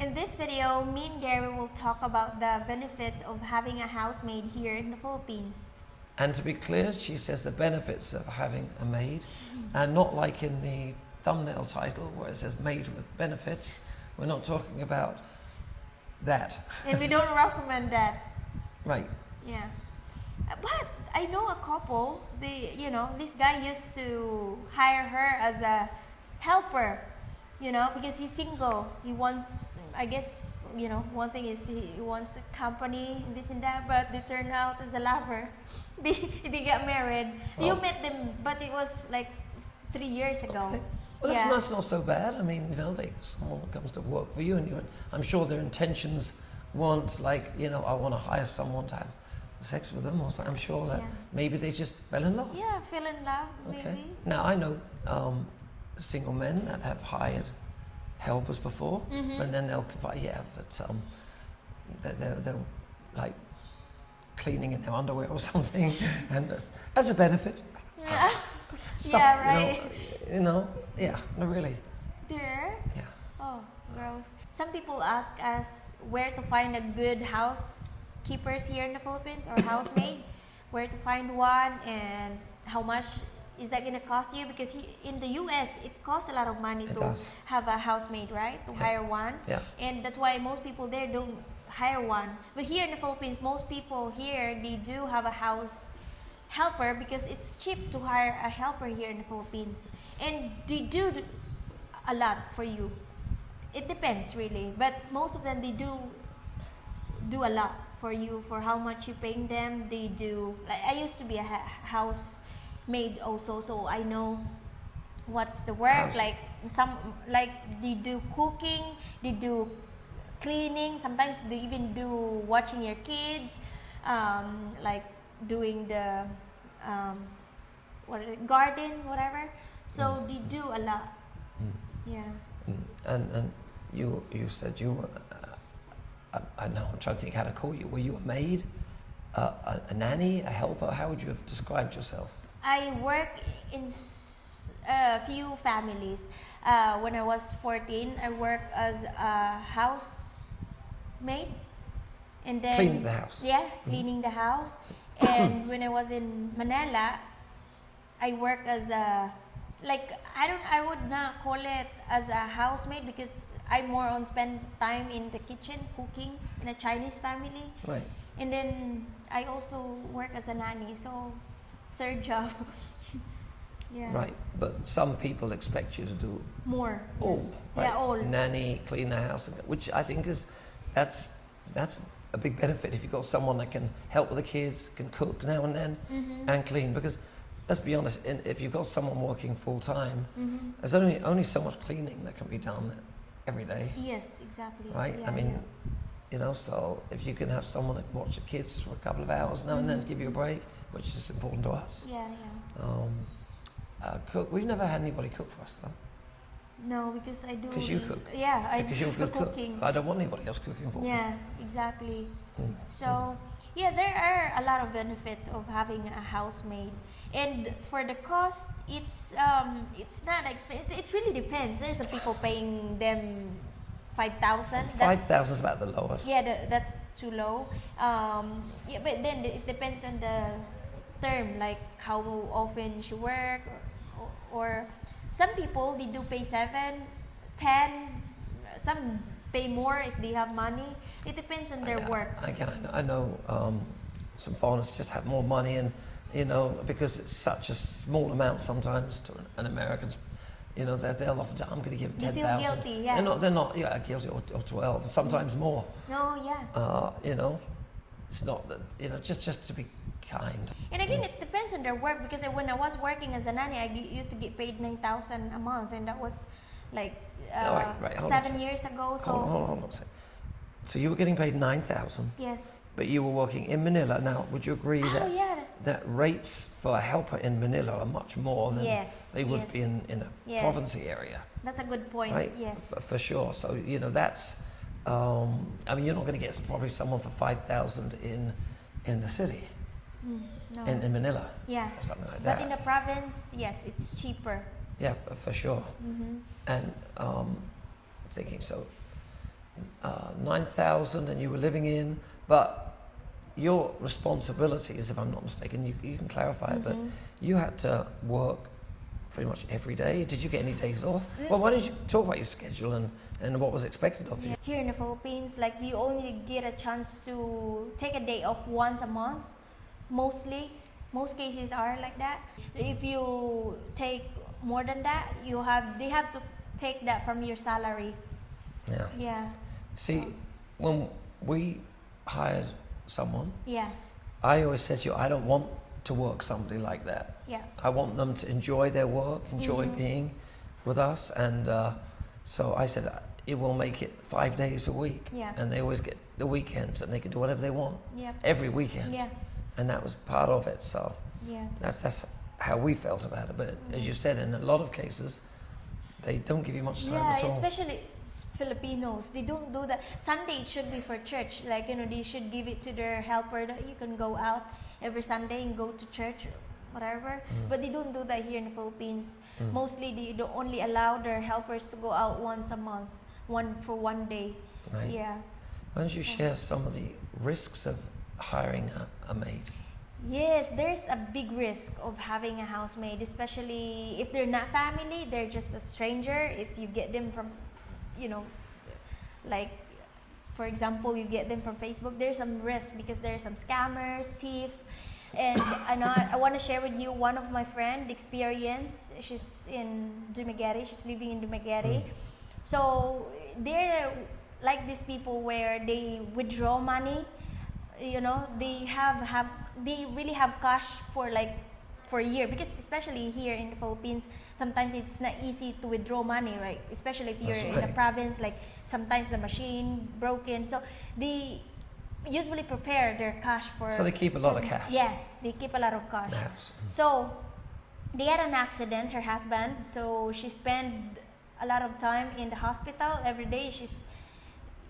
In this video, me and Gary will talk about the benefits of having a housemaid here in the Philippines. And to be clear, she says the benefits of having a maid, and not like in the thumbnail title where it says maid with benefits. We're not talking about that. And we don't recommend that. Right. Yeah. But I know a couple, this guy used to hire her as a helper, because he's single. He wants, I guess, one thing is he wants a company, this and that, but they turn out as a lover. They got married. Oh. You met them, but it was like 3 years ago. Okay. Well, that's not so bad. I mean, someone comes to work for you, and I'm sure their intentions weren't like, I want to hire someone to have sex with them or something. I'm sure that maybe they just fell in love. Yeah, fell in love, maybe. Now, I know single men that have hired helpers before, and then they'll they're like cleaning in their underwear or something, and as a benefit. Yeah. Stuff, yeah, right. No, really. There? Yeah. Oh, gross. Some people ask us where to find a good housekeepers here in the Philippines or housemaid, where to find one, and how much is that going to cost you? Because in the US, it costs a lot of money to have a housemaid, right? To hire one. Yeah. And that's why most people there don't hire one. But here in the Philippines, most people here, they do have a house helper because it's cheap to hire a helper here in the Philippines. And they do a lot for you. It depends really, but most of them, they do a lot for you for how much you're paying them. They do, like I used to be a housemaid also, so I know what's the work. Like they do cooking, they do cleaning, sometimes they even do watching your kids, like doing the garden, whatever. So they do a lot. Yeah. And you said you were, I know, I'm trying to think how to call you. Were you a maid, a nanny, a helper? How would you have described yourself? I work in a few families. When I was 14, I worked as a housemaid. And then Cleaning the house? Yeah, cleaning the house. And when I was in Manila, I worked as a, I would not call it as a housemaid because I more on spend time in the kitchen cooking in a Chinese family. Right. And then I also work as a nanny, so third job. Yeah. Right, but some people expect you to do more. all. Right? Yeah, all. Nanny, clean the house, which I think that's a big benefit if you've got someone that can help with the kids, can cook now and then, and clean. Because let's be honest, if you've got someone working full time, there's only so much cleaning that can be done every day. Yes, exactly. Right? Yeah, I mean, so if you can have someone that can watch the kids for a couple of hours now and then, give you a break, which is important to us. Yeah. Cook. We've never had anybody cook for us though. No, because I do. Because you cook. Yeah, I Because do you're a good cooking. cook. I don't want anybody else cooking for me. Yeah, exactly. So, yeah, there are a lot of benefits of having a housemaid. And for the cost, it's not expensive. It really depends. There's some people paying them 5,000. 5,000 is about the lowest. Yeah, that's too low. But then it depends on the term, like how often she work, or some people, they do pay 7, 10. Some pay more if they have money. It depends on their work. I know some foreigners just have more money, and because it's such a small amount sometimes to an American's, they'll often I'm going to give them 10,000. They feel guilty, yeah. They're not guilty, or 12, and sometimes more. No, yeah. It's not that, just to be kind. And again, it depends on their work, because when I was working as a nanny, I used to get paid 9,000 a month, and that was like 7 years ago. So hold on a second. So you were getting paid 9,000. Yes. But you were working in Manila. Now, would you agree that rates for a helper in Manila are much more than they would be in a provincey area? That's a good point. Right? Yes. For sure. So that's. I mean, you're not going to get probably someone for 5,000 in the city. No. In Manila. Yeah. Or something like that. But in the province, yes, it's cheaper. Yeah, for sure. And thinking, so 9,000 and you were living in, but your responsibilities, if I'm not mistaken, you can clarify it, but you had to work pretty much every day. Did you get any days off? Well, why don't you talk about your schedule and what was expected of you? Here in the Philippines, like you only get a chance to take a day off once a month, mostly. Most cases are like that. If you take more than that, they have to take that from your salary. Yeah. Yeah. See, when we hired someone, Yeah. I always said to you, I don't want to work somebody like that. Yeah. I want them to enjoy their work, enjoy being with us, and so I said it will make it 5 days a week, Yeah. and they always get the weekends, and they can do whatever they want Yeah. every weekend, Yeah. and that was part of it. So Yeah. that's how we felt about it. But as you said, in a lot of cases, they don't give you much time at Yeah, all. especially Filipinos, they don't do that. Sunday should be for church. Like, they should give it to their helper that you can go out every Sunday and go to church or whatever. But they don't do that here in the Philippines. Mostly they don't only allow their helpers to go out once a month, for one day. Right. Yeah. Why don't you share some of the risks of hiring a maid? Yes, there's a big risk of having a housemaid, especially if they're not family, they're just a stranger. If you get them from, like, for example, you get them from Facebook, there's some risk because there's some scammers, thief. And I want to share with you one of my friend experience. She's in Dumaguete. She's living in Dumaguete. So they're like these people where they withdraw money. They really have cash for a year, because especially here in the Philippines, sometimes it's not easy to withdraw money, right? Especially if you're That's in right. a province, like sometimes the machine broken. So they usually prepare their cash for. So they keep a lot of cash. Yes, they keep a lot of cash. in the house. So they had an accident, her husband. So she spent a lot of time in the hospital. Every day she's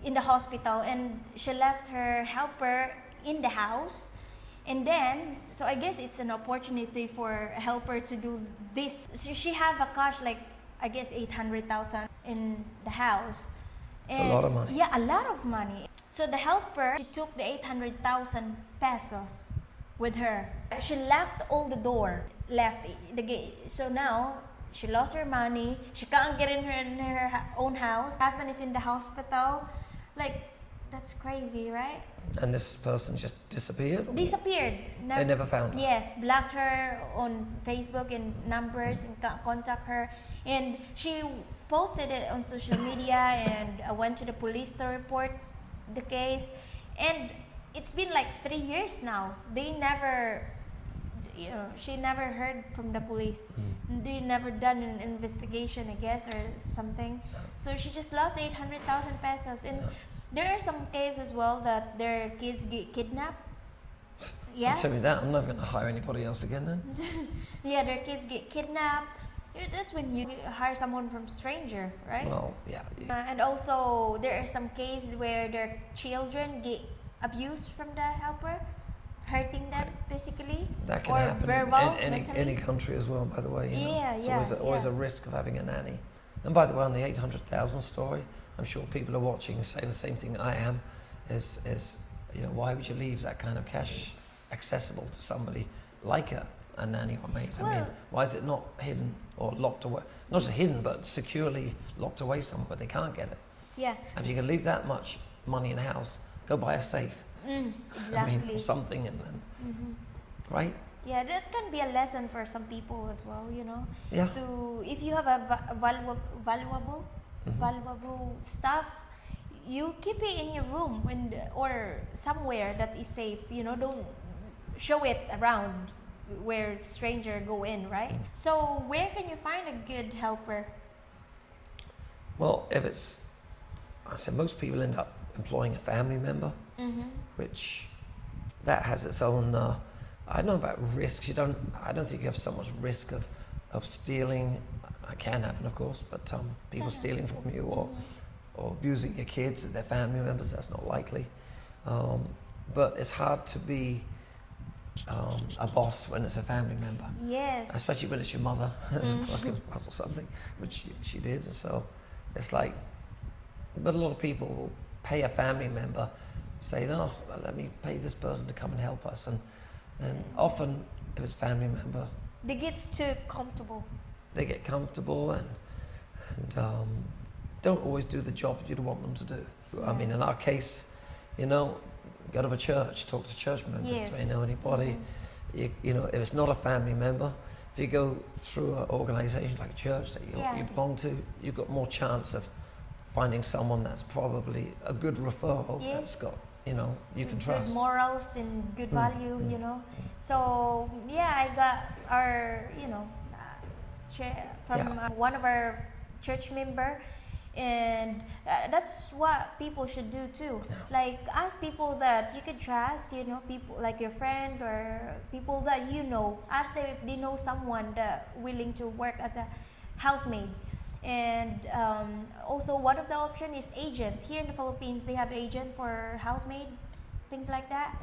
in the hospital, and she left her helper in the house. And then, so I guess it's an opportunity for a helper to do this. So she have a cash, like, I guess 800,000 in the house. It's a lot of money. Yeah, a lot of money. So the helper, she took the 800,000 pesos with her. She locked all the door, left the gate. So now, she lost her money. She can't get in her own house. Husband is in the hospital. Like, that's crazy, right? And this person just disappeared? Or Disappeared. They never found her? Yes, blocked her on Facebook and numbers and contact her. And she posted it on social media, and I went to the police to report the case. And it's been like 3 years now. They never, she never heard from the police. They never done an investigation, I guess, or something. So she just lost 800,000 pesos. And there are some cases as well that their kids get kidnapped. Yeah. Tell me that. I'm never going to hire anybody else again then. Yeah, their kids get kidnapped. That's when you hire someone from stranger, right? Well, yeah. And also, there are some cases where their children get abused from the helper, hurting them physically, That can or happen verbal, in mentally. any country as well, by the way. Yeah, It's yeah, always yeah. a risk of having a nanny. And by the way, on the 800,000 story, I'm sure people are watching saying the same thing I am, is why would you leave that kind of cash accessible to somebody like a nanny or maid? I mean, Well- why is it not hidden or locked away? Not just hidden, but securely locked away somewhere where they can't get it. Yeah, If you can leave that much money in the house, go buy a safe. exactly. I mean, something in them, right? Yeah, that can be a lesson for some people as well, Yeah. If you have a valuable stuff, you keep it in your room or somewhere that is safe. Don't show it around where stranger go in, right? So where can you find a good helper? Well, I said most people end up employing a family member, which that has its own. I don't know about risks. I don't think you have so much risk of stealing. It can happen, of course, but people stealing from you or abusing your kids, their family members. That's not likely. But it's hard to be a boss when it's a family member. Yes. Especially when it's your mother, or something, which she did. So it's like But a lot of people will pay a family member, say, no, let me pay this person to come and help us. And often, if it's family member, They get too comfortable. they get comfortable and don't always do the job you'd want them to do. I mean, in our case, you know, go to a church, talk to church members. Yes. Do they know anybody? You know, if it's not a family member, if you go through an organisation like a church that you belong to, you've got more chance of finding someone that's probably a good referral that's got, you know, you can trust. Good morals and good value, you know. So yeah, I got our, you know, from one of our church member, and that's what people should do too. Like ask people that you can trust, you know, people like your friend or people that you know. Ask them if they know someone that willing to work as a housemaid. And also one of the option is agent. Here in the Philippines, they have agent for housemaid, things like that.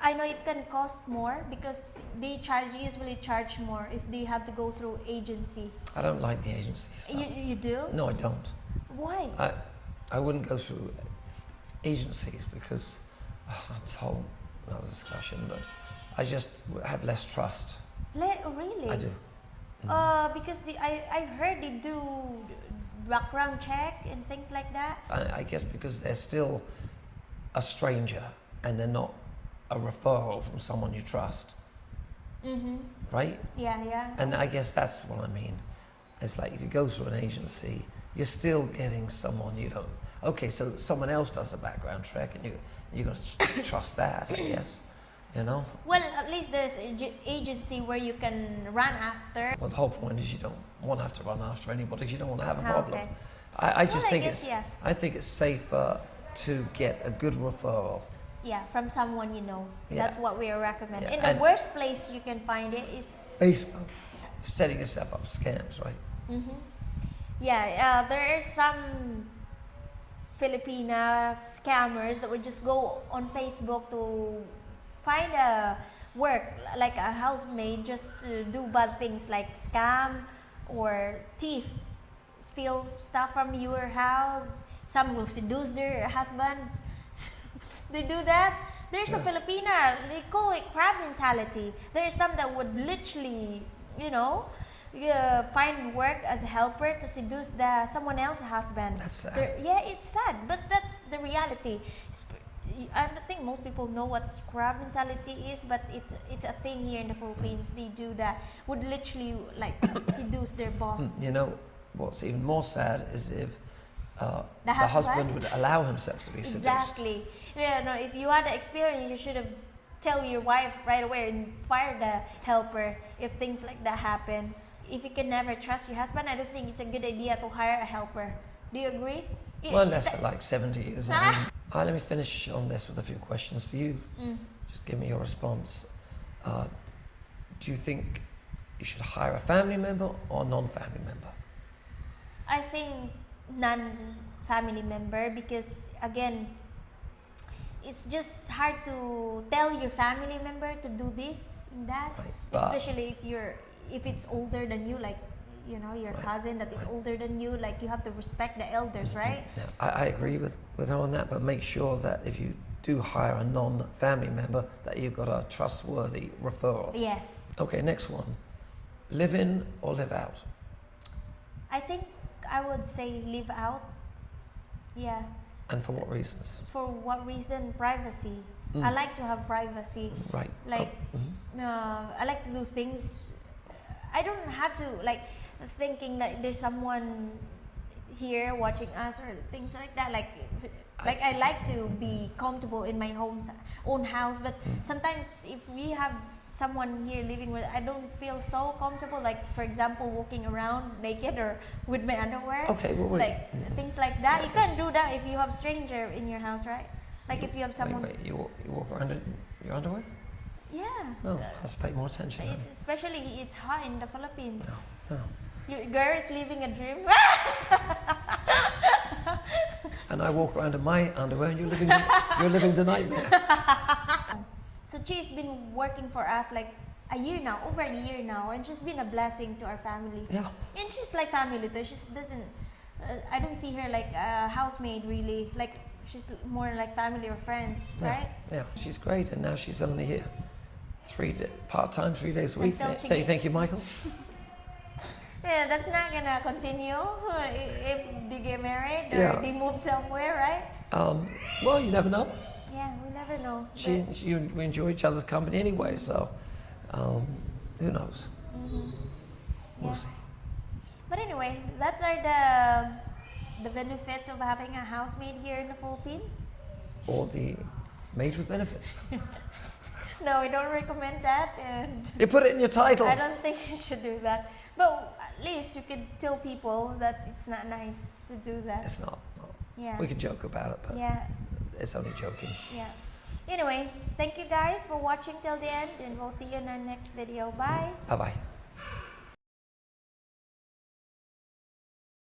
I know it can cost more because they usually charge more if they have to go through agency. I don't like the agency stuff. You do? No, I don't. Why? I wouldn't go through agencies because it's a whole another discussion, but I just have less trust. Really? I do. Because I heard they do background check and things like that. I guess because they're still a stranger and they're not a referral from someone you trust. Right? Yeah. And I guess that's what I mean. It's like if you go through an agency, you're still getting someone you don't. Okay, so someone else does the background check and you got to trust that, I guess. You know? Well, at least there's agency where you can run after. Well, the whole point is you don't want to have to run after anybody because you don't want to have a problem. Okay. I just think guess, I think it's safer to get a good referral. Yeah, from someone you know. Yeah. That's what we recommend. Yeah, And and- the worst place you can find it is Facebook. Setting yourself up scams, right? Yeah, there are some Filipina scammers that would just go on Facebook to find a work like a housemaid just to do bad things like scam or thief, steal stuff from your house. Some will seduce their husbands. They do that. There's a Filipina, they call it crab mentality. There are some that would literally, you know, find work as a helper to seduce someone else's husband. That's sad. Yeah, it's sad, but that's the reality. I don't think most people know what crab mentality is, but it's a thing here in the Philippines. They do that. Would literally like seduce their boss. You know, what's even more sad is if The husband would allow himself to be seduced. Exactly. Yeah, no, if you had the experience, you should have tell your wife right away and fire the helper if things like that happen. If you can never trust your husband, I don't think it's a good idea to hire a helper. Do you agree? Well, unless they're like 70 years old. Let me finish on this with a few questions for you. Just give me your response. Do you think you should hire a family member or a non-family member? I think non-family member because again, it's just hard to tell your family member to do this and that, Right, especially if it's older than you, like you know your cousin that is older than you. Like you have to respect the elders, right? Yeah, I agree with her on that, but make sure that if you do hire a non-family member, that you've got a trustworthy referral. Yes. Okay, next one. Live in or live out? I think I would say live out. Yeah. And for what reasons? For what reason? Privacy. I like to have privacy. Right. Like, I like to do things. I don't have to like thinking that there's someone here watching us or things like that. Like I like to be comfortable in my own house. But sometimes if we have someone here living with, I don't feel so comfortable. Like for example, walking around naked or with my underwear. Okay, well, wait. Like things like that. You can't do that if you have stranger in your house, right? Like if you have someone. Wait, you walk around in your underwear? Yeah. No, I have to pay more attention. It's, especially it's hot in the Philippines. No. Your girl is living a dream. And I walk around in my underwear, and you're living the nightmare. So she's been working for us like a year now, over a year now, and she's been a blessing to our family. Yeah. And she's like family too. She doesn't I don't see her like a housemaid really. Like she's more like family or friends, right? Yeah, she's great, and now she's only here part-time, 3 days a week. Thank you, Michael. Yeah, that's not gonna continue if they get married or Yeah. they move somewhere, right? Well, you never know. Yeah, we never know. We enjoy each other's company anyway, so who knows? We'll Yeah. see. But anyway, that's are the benefits of having a housemaid here in the Philippines. Or the maid with benefits. No, we don't recommend that, and You put it in your title. I don't think you should do that. But at least you could tell people that it's not nice to do that. It's not. No. Yeah. We could joke about it, but Yeah. it's only joking. Yeah. Anyway, thank you guys for watching till the end, and we'll see you in our next video. Bye. Bye-bye.